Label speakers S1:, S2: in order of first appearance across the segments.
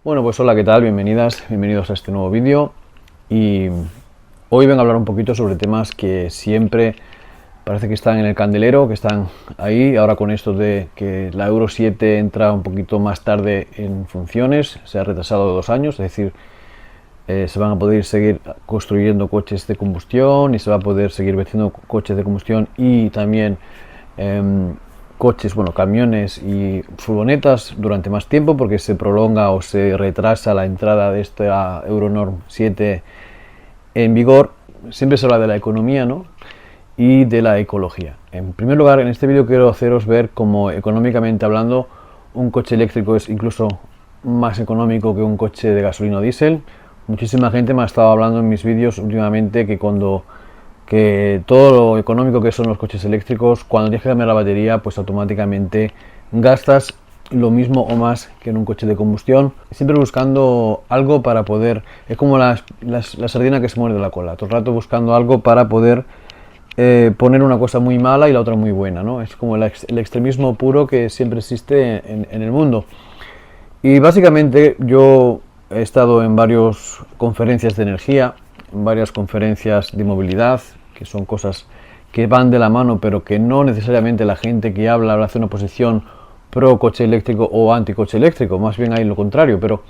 S1: Bueno, pues hola, ¿qué tal? Bienvenidas, bienvenidos a este nuevo vídeo. Y hoy vengo a hablar un poquito sobre temas que siempre parece que están en el candelero, que están ahí. Ahora con esto de que la Euro 7 entra un poquito más tarde en funciones, se ha retrasado 2 años, es decir, se van a poder seguir construyendo coches de combustión y se va a poder seguir vendiendo coches de combustión y también coches, bueno, camiones y furgonetas durante más tiempo, porque se prolonga o se retrasa la entrada de esta Euronorm 7 en vigor. Siempre se habla de la economía, ¿no?, y de la ecología. En primer lugar, en este vídeo quiero haceros ver cómo, económicamente hablando, un coche eléctrico es incluso más económico que un coche de gasolina o diésel. Muchísima gente me ha estado hablando en mis vídeos últimamente que todo lo económico que son los coches eléctricos, cuando tienes que cambiar la batería, pues automáticamente gastas lo mismo o más que en un coche de combustión, siempre buscando algo para poder, es como la sardina que se muerde la cola, todo el rato buscando algo para poder poner una cosa muy mala y la otra muy buena, ¿no? Es como el extremismo puro que siempre existe en el mundo. Y básicamente yo he estado en varias conferencias de energía, en varias conferencias de movilidad, que son cosas que van de la mano, pero que no necesariamente la gente que habla hace una posición pro coche eléctrico o anti coche eléctrico, más bien hay lo contrario, pero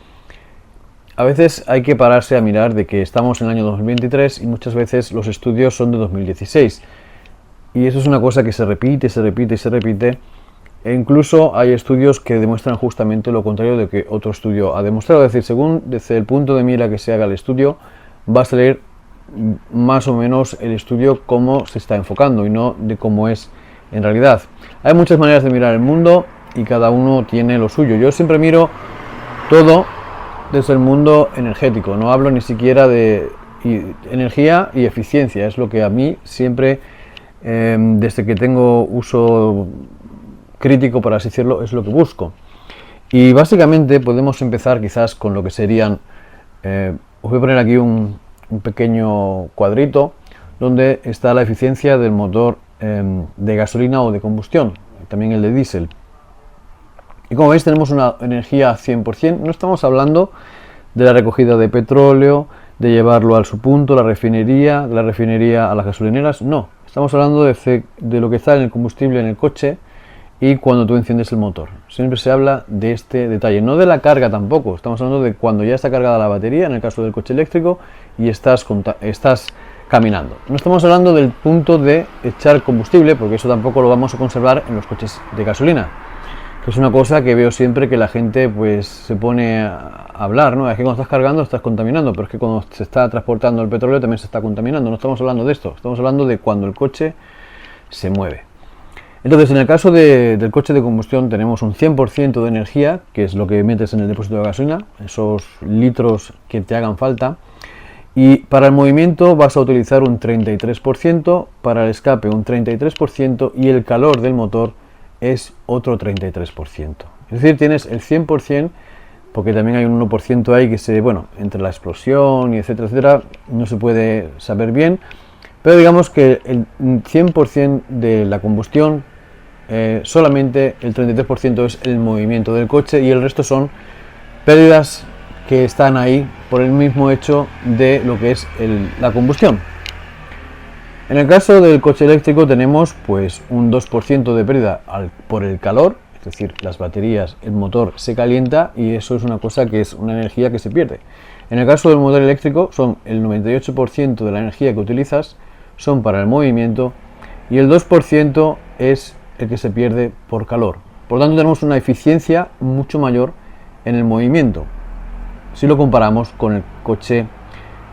S1: a veces hay que pararse a mirar de que estamos en el año 2023 y muchas veces los estudios son de 2016. Y eso es una cosa que se repite, se repite y se repite. E incluso hay estudios que demuestran justamente lo contrario de que otro estudio ha demostrado. Es decir, según desde el punto de mira que se haga el estudio, va a salir más o menos el estudio cómo se está enfocando y no de cómo es en realidad. Hay muchas maneras de mirar el mundo y cada uno tiene lo suyo. Yo siempre miro todo desde el mundo energético, no hablo ni siquiera de energía y eficiencia, es lo que a mí siempre, desde que tengo uso crítico, por así decirlo, es lo que busco. Y básicamente podemos empezar quizás con lo que serían, os voy a poner aquí un pequeño cuadrito donde está la eficiencia del motor de gasolina o de combustión, también el de diésel. Y como veis tenemos una energía 100%, no estamos hablando de la recogida de petróleo, de llevarlo al su punto, de la refinería a las gasolineras, no, estamos hablando de lo que está en el combustible en el coche y cuando tú enciendes el motor. Siempre se habla de este detalle, no de la carga tampoco, estamos hablando de cuando ya está cargada la batería, en el caso del coche eléctrico, y estás caminando. No estamos hablando del punto de echar combustible, porque eso tampoco lo vamos a conservar en los coches de gasolina, que es una cosa que veo siempre que la gente pues se pone a hablar, ¿no? Es que cuando estás cargando estás contaminando, pero es que cuando se está transportando el petróleo también se está contaminando. No estamos hablando de esto, estamos hablando de cuando el coche se mueve. Entonces, en el caso del coche de combustión tenemos un 100% de energía, que es lo que metes en el depósito de gasolina, esos litros que te hagan falta. Y para el movimiento vas a utilizar un 33%, para el escape un 33% y el calor del motor es otro 33%. Es decir, tienes el 100%, porque también hay un 1% ahí que bueno, entre la explosión y etcétera, etcétera, no se puede saber bien, pero digamos que el 100% de la combustión, solamente el 33% es el movimiento del coche y el resto son pérdidas que están ahí por el mismo hecho de lo que es la combustión. En el caso del coche eléctrico tenemos pues un 2% de pérdida por el calor, es decir, las baterías, el motor se calienta y eso es una cosa que es una energía que se pierde. En el caso del motor eléctrico son el 98% de la energía que utilizas son para el movimiento y el 2% es el que se pierde por calor. Por lo tanto tenemos una eficiencia mucho mayor en el movimiento si lo comparamos con el coche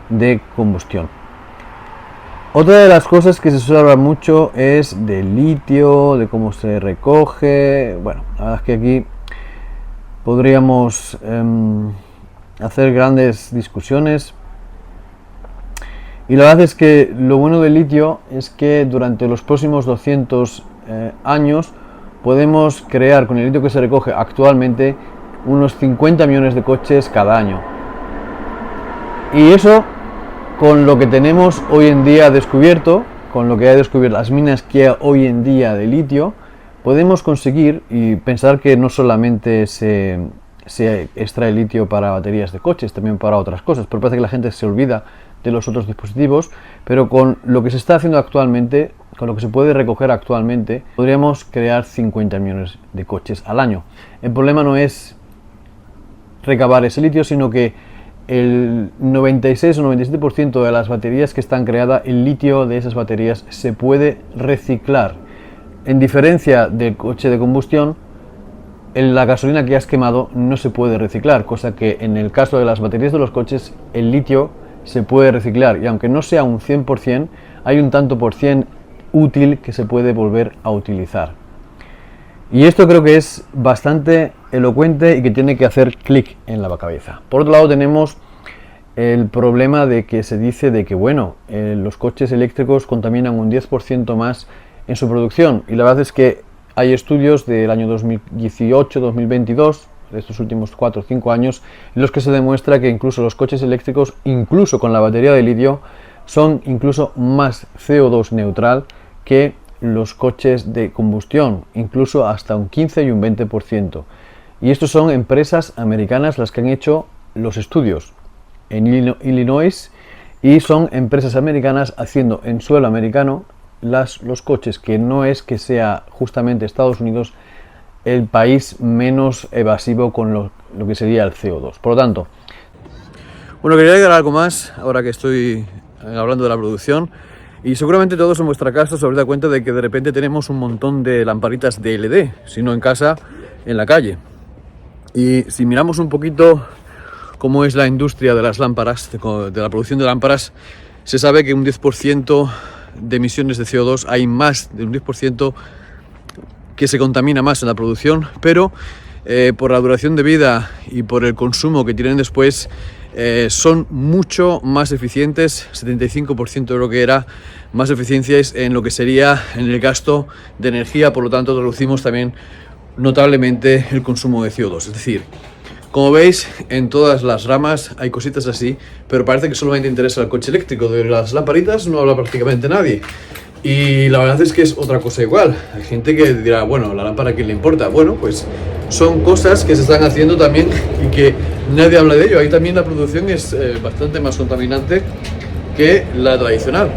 S1: de combustión. Otra de las cosas que se suele hablar mucho es del litio, de cómo se recoge. Bueno, la verdad es que aquí podríamos hacer grandes discusiones. Y la verdad es que lo bueno del litio es que durante los próximos 200 años podemos crear con el litio que se recoge actualmente unos 50 millones de coches cada año. Y eso, con lo que tenemos hoy en día descubierto, con lo que ha descubierto las minas que hay hoy en día de litio, podemos conseguir y pensar que no solamente se se extrae litio para baterías de coches, también para otras cosas, pero parece que la gente se olvida de los otros dispositivos. Pero con lo que se está haciendo actualmente, con lo que se puede recoger actualmente, podríamos crear 50 millones de coches al año. El problema no es recabar ese litio, sino que el 96 o 97% de las baterías que están creadas, el litio de esas baterías se puede reciclar. En diferencia del coche de combustión, la gasolina que has quemado no se puede reciclar, cosa que en el caso de las baterías de los coches, el litio se puede reciclar, y aunque no sea un 100%, hay un tanto por cien útil que se puede volver a utilizar. Y esto creo que es bastante elocuente y que tiene que hacer clic en la cabeza. Por otro lado, tenemos el problema de que se dice de que, bueno, los coches eléctricos contaminan un 10% más en su producción, y la verdad es que hay estudios del año 2018-2022, de estos últimos 4 o 5 años, en los que se demuestra que incluso los coches eléctricos, incluso con la batería de litio, son incluso más CO2 neutral que los coches de combustión, incluso hasta un 15 y un 20%. Y estos son empresas americanas las que han hecho los estudios en Illinois, y son empresas americanas haciendo en suelo americano los coches, que no es que sea justamente Estados Unidos el país menos evasivo con lo que sería el CO2. Por lo tanto, bueno, quería agregar algo más ahora que estoy hablando de la producción. Y seguramente todos en vuestra casa os habréis dado cuenta de que de repente tenemos un montón de lamparitas de LED, si no en casa, en la calle. Y si miramos un poquito cómo es la industria de las lámparas, de la producción de lámparas, se sabe que un 10% de emisiones de CO2, hay más de un 10% que se contamina más en la producción, pero por la duración de vida y por el consumo que tienen después, son mucho más eficientes. 75% de lo que era más eficiencias en lo que sería en el gasto de energía, por lo tanto reducimos también notablemente el consumo de CO2. Es decir, como veis, en todas las ramas hay cositas así, pero parece que solamente interesa el coche eléctrico. De las lamparitas no habla prácticamente nadie. Y la verdad es que es otra cosa igual. Hay gente que dirá, bueno, la lámpara, ¿a quién le importa? Bueno, pues son cosas que se están haciendo también y que nadie habla de ello. Ahí también la producción es bastante más contaminante que la tradicional.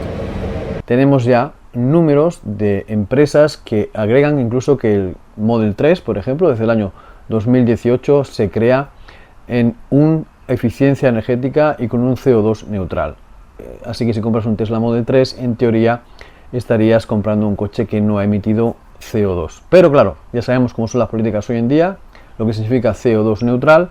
S1: Tenemos ya números de empresas que agregan incluso que el Model 3, por ejemplo, desde el año 2018 se crea en una eficiencia energética y con un CO2 neutral. Así que si compras un Tesla Model 3, en teoría estarías comprando un coche que no ha emitido CO2. Pero claro, ya sabemos cómo son las políticas hoy en día, lo que significa CO2 neutral,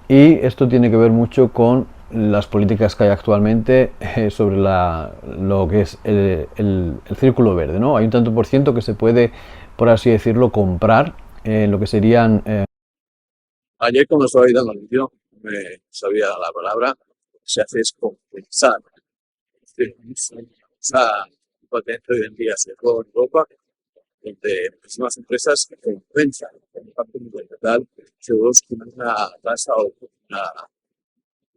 S1: y esto tiene que ver mucho con las políticas que hay actualmente sobre lo que es el círculo verde, ¿no? Hay un tanto por ciento que se puede, por así decirlo, comprar lo que serían...
S2: Ayer cuando estaba editando el vídeo, me sabía la palabra, se hace es compensar. Esa patente hoy en día se juega en Europa, donde muchísimas empresas compensan el impacto medioambiental CO2 con una tasa o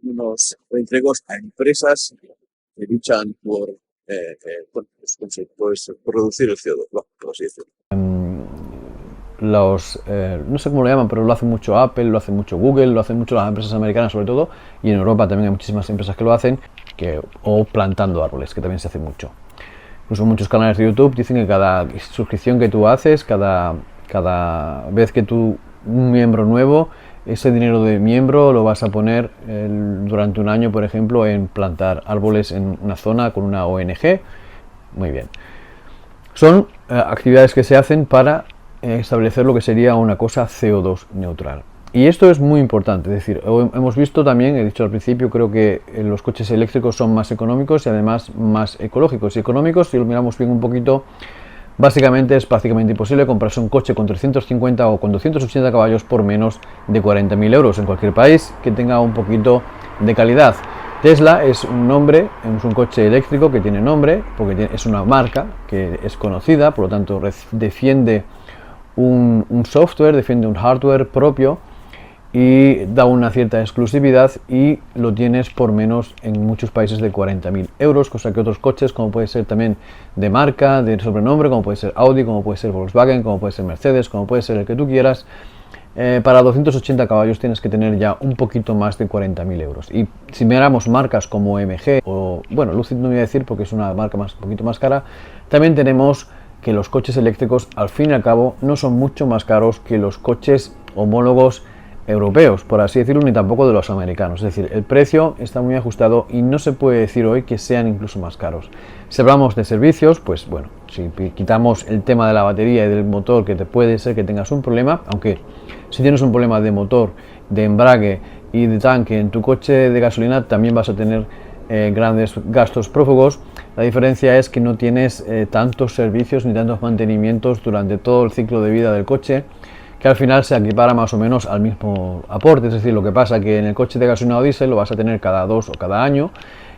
S2: unos entregos a empresas que luchan por reducir el CO2, ¿no? Por así decirlo.
S1: No sé cómo lo llaman, pero lo hace mucho Apple, lo hace mucho Google, lo hacen mucho las empresas americanas sobre todo, y en Europa también hay muchísimas empresas que lo hacen, o plantando árboles, que también se hace mucho. Incluso muchos canales de YouTube dicen que cada suscripción que tú haces, cada vez que un miembro nuevo, ese dinero de miembro lo vas a poner durante un año, por ejemplo, en plantar árboles en una zona con una ONG. Muy bien. Son actividades que se hacen para establecer lo que sería una cosa CO2 neutral. Y esto es muy importante, es decir, hemos visto también, he dicho al principio, creo que los coches eléctricos son más económicos y además más ecológicos. Y económicos, si lo miramos bien un poquito, básicamente es prácticamente imposible comprarse un coche con 350 o con 280 caballos por menos de 40.000 euros en cualquier país que tenga un poquito de calidad. Tesla es un nombre, es un coche eléctrico que tiene nombre, porque es una marca que es conocida, por lo tanto defiende un software, defiende un hardware propio y da una cierta exclusividad, y lo tienes por menos en muchos países de 40.000 euros, cosa que otros coches, como puede ser también de marca, de sobrenombre, como puede ser Audi, como puede ser Volkswagen, como puede ser Mercedes, como puede ser el que tú quieras, para 280 caballos tienes que tener ya un poquito más de 40.000 euros. Y si miramos marcas como MG o, bueno, Lucid no voy a decir porque es una marca un poquito más cara, también tenemos que los coches eléctricos al fin y al cabo no son mucho más caros que los coches homólogos europeos, por así decirlo, ni tampoco de los americanos. Es decir, el precio está muy ajustado y no se puede decir hoy que sean incluso más caros. Si hablamos de servicios, pues bueno, si quitamos el tema de la batería y del motor, que te puede ser que tengas un problema, aunque si tienes un problema de motor, de embrague y de tanque en tu coche de gasolina, también vas a tener grandes gastos prófugos. La diferencia es que no tienes tantos servicios ni tantos mantenimientos durante todo el ciclo de vida del coche, que al final se equipara más o menos al mismo aporte. Es decir, lo que pasa que en el coche de gasolina o diésel lo vas a tener cada 2 o cada año,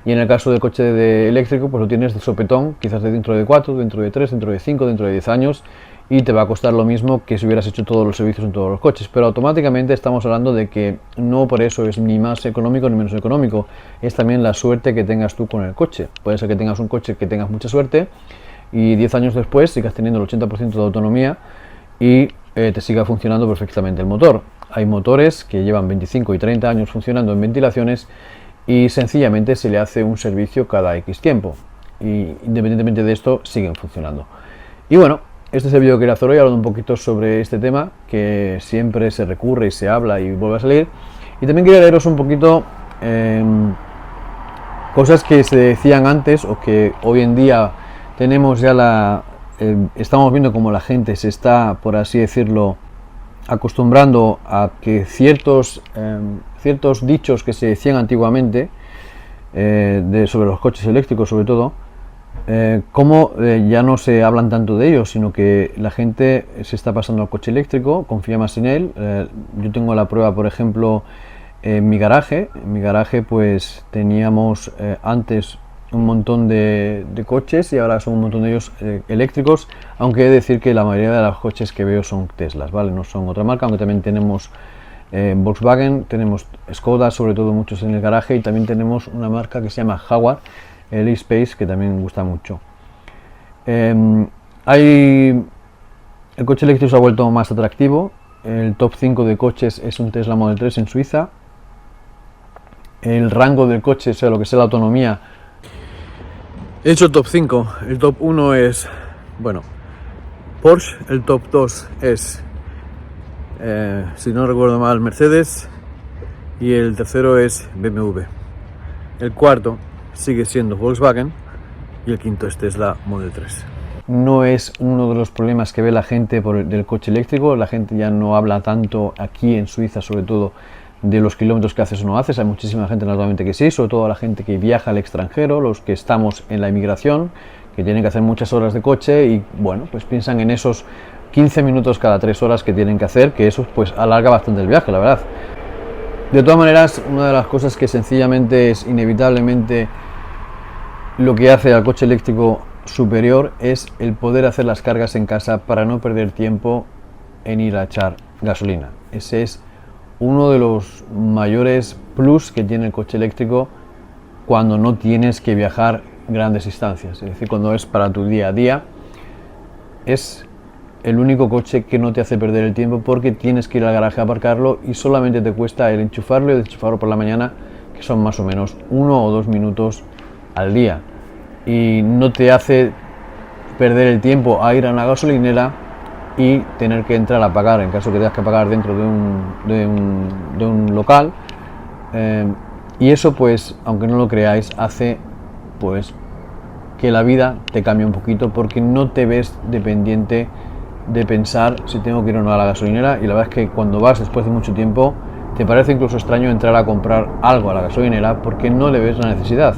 S1: y en el caso del coche de eléctrico pues lo tienes de sopetón, quizás dentro de 4, dentro de 3, dentro de 5, dentro de 10 años, y te va a costar lo mismo que si hubieras hecho todos los servicios en todos los coches. Pero automáticamente estamos hablando de que no por eso es ni más económico ni menos económico, es también la suerte que tengas tú con el coche. Puede ser que tengas un coche que tengas mucha suerte y 10 años después sigas teniendo el 80% de autonomía y te siga funcionando perfectamente el motor. Hay motores que llevan 25 y 30 años funcionando en ventilaciones y sencillamente se le hace un servicio cada X tiempo, y independientemente de esto siguen funcionando. Y bueno, este es el vídeo que quería hacer hoy, hablando un poquito sobre este tema que siempre se recurre y se habla y vuelve a salir. Y también quería leeros un poquito cosas que se decían antes o que hoy en día tenemos ya estamos viendo como la gente se está, por así decirlo, acostumbrando a que ciertos dichos que se decían antiguamente sobre los coches eléctricos sobre todo, ya no se hablan tanto de ellos, sino que la gente se está pasando al coche eléctrico, confía más en él. Yo tengo la prueba, por ejemplo, en mi garaje. En mi garaje pues teníamos antes un montón de coches y ahora son un montón de ellos eléctricos, aunque he de decir que la mayoría de los coches que veo son Teslas, ¿vale? No son otra marca, aunque también tenemos Volkswagen, tenemos Skoda, sobre todo muchos en el garaje, y también tenemos una marca que se llama Jaguar, el e-Space, que también me gusta mucho. El coche eléctrico se ha vuelto más atractivo. El top 5 de coches es un Tesla Model 3 en Suiza. El rango del coche, o sea, lo que sea la autonomía, he hecho el top 5. El top 1 es, bueno, Porsche. El top 2 es, si no recuerdo mal, Mercedes. Y el tercero es BMW. El cuarto sigue siendo Volkswagen. Y el quinto es Tesla Model 3. No es uno de los problemas que ve la gente del coche eléctrico. La gente ya no habla tanto aquí en Suiza, sobre todo, de los kilómetros que haces o no haces. Hay muchísima gente naturalmente que sí, sobre todo la gente que viaja al extranjero, los que estamos en la inmigración, que tienen que hacer muchas horas de coche y bueno, pues piensan en esos 15 minutos cada 3 horas que tienen que hacer, que eso pues alarga bastante el viaje, la verdad. De todas maneras, una de las cosas que sencillamente es inevitablemente lo que hace al coche eléctrico superior es el poder hacer las cargas en casa para no perder tiempo en ir a echar gasolina. Ese es uno de los mayores plus que tiene el coche eléctrico cuando no tienes que viajar grandes distancias, es decir, cuando es para tu día a día. Es el único coche que no te hace perder el tiempo porque tienes que ir al garaje a aparcarlo y solamente te cuesta el enchufarlo y desenchufarlo por la mañana, que son más o menos 1 o 2 minutos al día, y no te hace perder el tiempo a ir a una gasolinera y tener que entrar a pagar en caso que tengas que pagar dentro de un local, y eso pues, aunque no lo creáis, hace pues que la vida te cambie un poquito porque no te ves dependiente de pensar si tengo que ir o no a la gasolinera, y la verdad es que cuando vas después de mucho tiempo te parece incluso extraño entrar a comprar algo a la gasolinera porque no le ves la necesidad.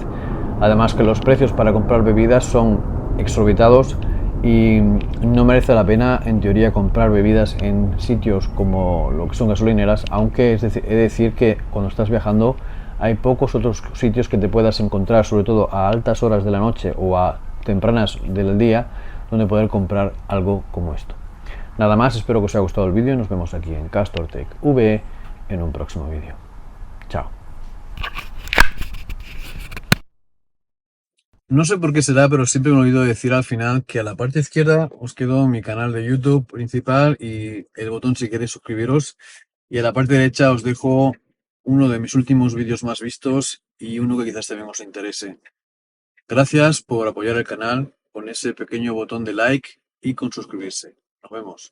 S1: Además que los precios para comprar bebidas son exorbitados y no merece la pena en teoría comprar bebidas en sitios como lo que son gasolineras, aunque he de decir que cuando estás viajando hay pocos otros sitios que te puedas encontrar, sobre todo a altas horas de la noche o a tempranas del día, donde poder comprar algo como esto. Nada más, espero que os haya gustado el vídeo y nos vemos aquí en CastorTech VE en un próximo vídeo. Chao. No sé por qué será, pero siempre me olvido decir al final que a la parte izquierda os quedó mi canal de YouTube principal y el botón si queréis suscribiros. Y a la parte derecha os dejo uno de mis últimos vídeos más vistos y uno que quizás también os interese. Gracias por apoyar el canal con ese pequeño botón de like y con suscribirse. Nos vemos.